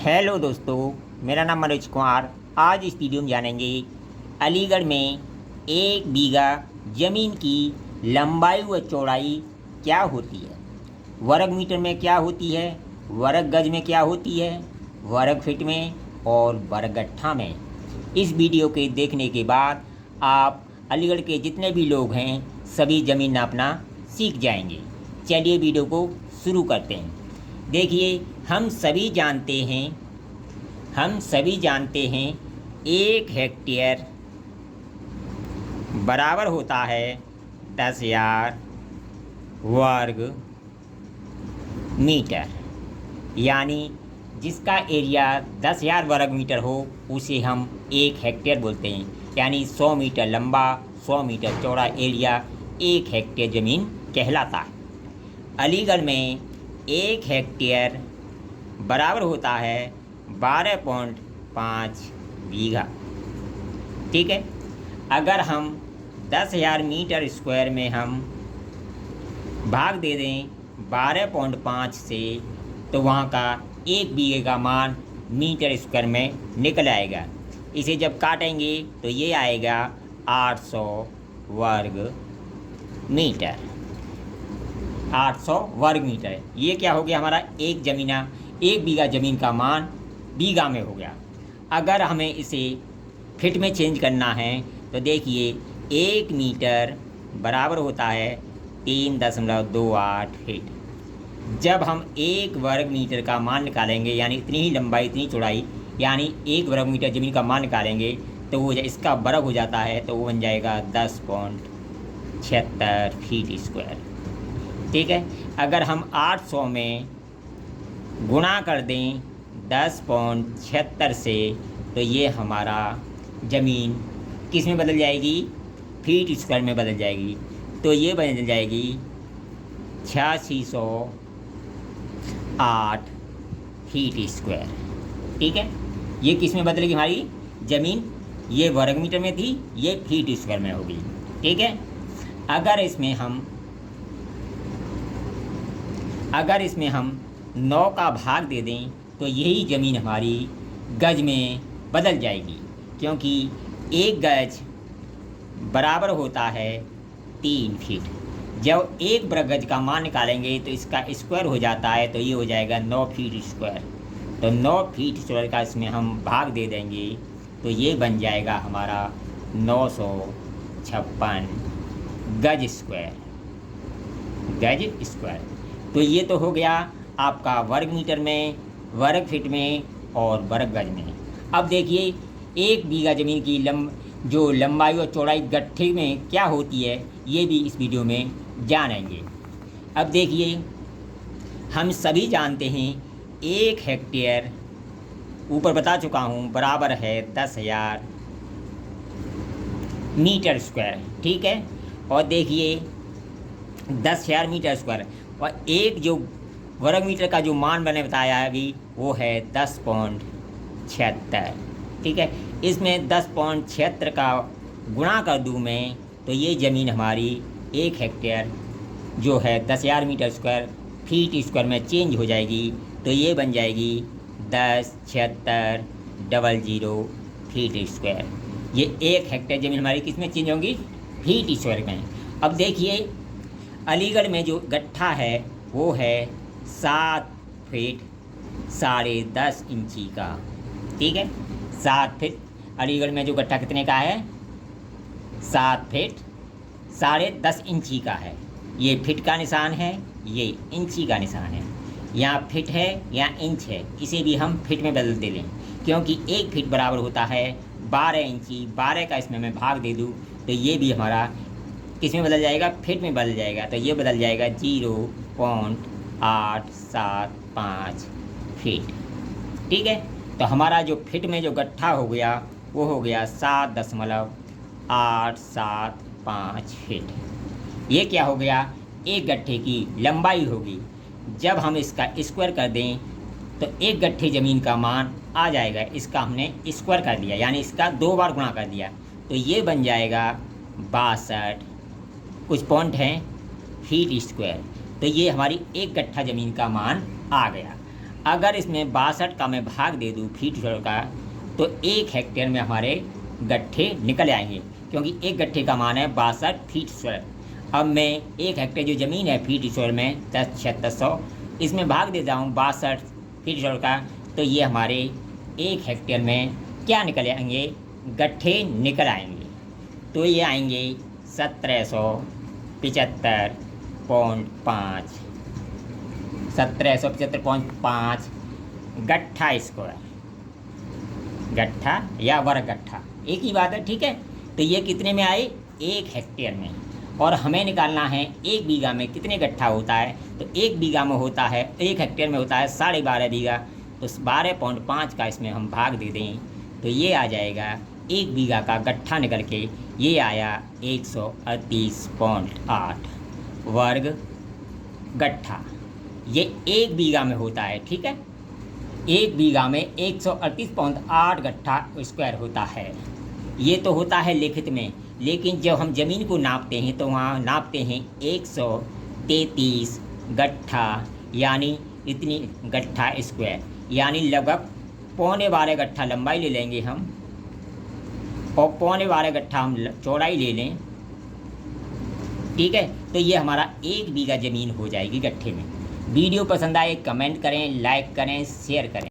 Hello दोस्तों, मेरा नाम मनोज कुमार। आज इस वीडियो में जानेंगे अलीगढ़ में 1 बीघा ज़मीन की लंबाई व चौड़ाई क्या होती है, वर्ग मीटर में क्या होती है, वर्ग गज में क्या होती है, वर्ग फीट में और वर्ग गट्ठा में। इस वीडियो के देखने के बाद आप अलीगढ़ के जितने भी लोग हैं सभी ज़मीन नापना सीख जाएंगे। चलिए वीडियो को शुरू करते हैं। देखिए, हम सभी जानते हैं 1 हेक्टेयर बराबर होता है 10,000 वर्ग मीटर। यानी जिसका एरिया 10,000 वर्ग मीटर हो उसे हम 1 हेक्टेयर बोलते हैं। यानी 100 मीटर लंबा 100 मीटर चौड़ा एरिया 1 हेक्टेयर ज़मीन कहलाता है। अलीगढ़ में 1 हेक्टेयर बराबर होता है 12.5 बीघा। ठीक है, अगर हम 10,000 मीटर स्क्वायर में हम भाग दे दें 12.5 से, तो वहाँ का 1 बीघे का मान मीटर स्क्वायर में निकल आएगा। इसे जब काटेंगे तो ये आएगा 800 वर्ग मीटर। 800 वर्ग मीटर, ये क्या हो गया हमारा 1 बीघा ज़मीन का मान बीघा में हो गया। अगर हमें इसे फिट में चेंज करना है तो देखिए 1 मीटर बराबर होता है 3.28 फीट। जब हम 1 वर्ग मीटर का मान निकालेंगे, यानी इतनी ही लंबाई इतनी चौड़ाई, यानी 1 वर्ग मीटर ज़मीन का मान निकालेंगे तो वो इसका वर्ग हो जाता है, तो वो बन जाएगा 10.76 फीट स्क्वायर। ठीक है, अगर हम 800 में गुणा कर दें 10.76 से, तो ये हमारा ज़मीन किस में बदल जाएगी, फीट स्क्वायर में बदल जाएगी। तो ये बदल जाएगी 8608 फीट स्क्वायर। ठीक है, ये किस में बदलेगी हमारी ज़मीन, ये वर्ग मीटर में थी, ये फीट स्क्वायर में होगी। ठीक है, अगर इसमें हम 9 का भाग दे दें तो यही ज़मीन हमारी गज में बदल जाएगी, क्योंकि 1 गज बराबर होता है 3 फीट। जब 1 वर्ग गज का मान निकालेंगे तो इसका स्क्वायर हो जाता है, तो ये हो जाएगा 9 फीट स्क्वायर। तो 9 फीट स्क्वायर का इसमें हम भाग दे देंगे तो ये बन जाएगा हमारा 956 गज स्क्वायर। तो ये तो हो गया आपका वर्ग मीटर में, वर्ग फीट में और वर्ग गज में। अब देखिए 1 बीघा ज़मीन की जो लंबाई और चौड़ाई गट्ठे में क्या होती है, ये भी इस वीडियो में जानेंगे। अब देखिए, हम सभी जानते हैं 1 हेक्टेयर ऊपर बता चुका हूँ बराबर है 10,000 मीटर स्क्वायर। ठीक है, और देखिए 10,000 मीटर स्क्वायर और एक जो वर्ग मीटर का जो मान मैंने बताया है अभी, वो है 10.76। ठीक है, इसमें 10.76 का गुणा कर दूँ मैं, तो ये ज़मीन हमारी 1 हेक्टेयर जो है 10,000 मीटर स्क्वायर फीट स्क्वायर में चेंज हो जाएगी। तो ये बन जाएगी 10,7600 फीट स्क्वायर। ये 1 हेक्टेयर ज़मीन हमारी किस में चेंज होगी, फीट स्क्वायर में। अब देखिए अलीगढ़ में जो गट्ठा है वो है 7 फीट 10.5 इंची का। ठीक है, 7 फीट अलीगढ़ में जो गट्ठा कितने का है, 7 फीट 10.5 इंची का है। ये फिट का निशान है, ये इंची का निशान है। यहाँ फिट है यहाँ इंच है, इसे भी हम फिट में बदल दे लें, क्योंकि 1 फीट बराबर होता है 12 इंची। 12 का इसमें मैं भाग दे दूँ तो ये भी हमारा किस में बदल जाएगा, फिट में बदल जाएगा। तो ये बदल जाएगा 0.875 फीट। ठीक है, तो हमारा जो फिट में जो गट्ठा हो गया वो हो गया 7.875 फीट। ये क्या हो गया, 1 गट्ठे की लंबाई होगी। जब हम इसका स्क्वायर कर दें तो 1 गट्ठे ज़मीन का मान आ जाएगा। इसका हमने स्क्वायर कर दिया, यानी इसका 2 बार गुणा कर दिया, तो ये बन जाएगा 62 कुछ पॉइंट हैं फीट स्क्वायर। तो ये हमारी 1 गट्ठा ज़मीन का मान आ गया। अगर इसमें 62 का मैं भाग दे दूँ फीट स्क्वायर का, तो 1 हेक्टेयर में हमारे गट्ठे निकल आएंगे, क्योंकि एक गट्ठे का मान है 62 फीट स्क्वायर। अब मैं 1 हेक्टेयर जो ज़मीन है फीट स्क्वायर में 10,7600, इसमें भाग देता हूँ 62 फीट स्क्वायर का, तो ये हमारे 1 हेक्टेयर में क्या निकल आएंगे, गट्ठे निकल आएंगे। तो ये आएंगे 1775.5 1775.5 गट्ठा स्क्वायर, गट्ठा या वर्ग गट्ठा एक ही बात है, ठीक है। तो ये कितने में आए, 1 हेक्टेयर में। और हमें निकालना है 1 बीघा में कितने गट्ठा होता है। तो 1 बीघा में होता है, 1 हेक्टेयर में होता है 12.5 बीघा। तो 12.5 का इसमें हम भाग दे दें तो ये आ जाएगा 1 बीघा का गट्ठा निकल के ये आया 138.8 वर्ग गट्ठा। ये 1 बीघा में होता है, ठीक है। 1 बीघा में 138.8 गट्ठा स्क्वायर होता है। ये तो होता है लिखित में, लेकिन जब हम ज़मीन को नापते हैं तो वहाँ नापते हैं 133 गट्ठा, यानी इतनी गट्ठा स्क्वायर, यानी लगभग 12.25 गट्ठा लंबाई ले लेंगे हम और 12.25 गट्ठा हम चौड़ाई ले लें, ठीक है। तो ये हमारा 1 बीघा ज़मीन हो जाएगी गट्ठे में। वीडियो पसंद आए कमेंट करें, लाइक करें, शेयर करें।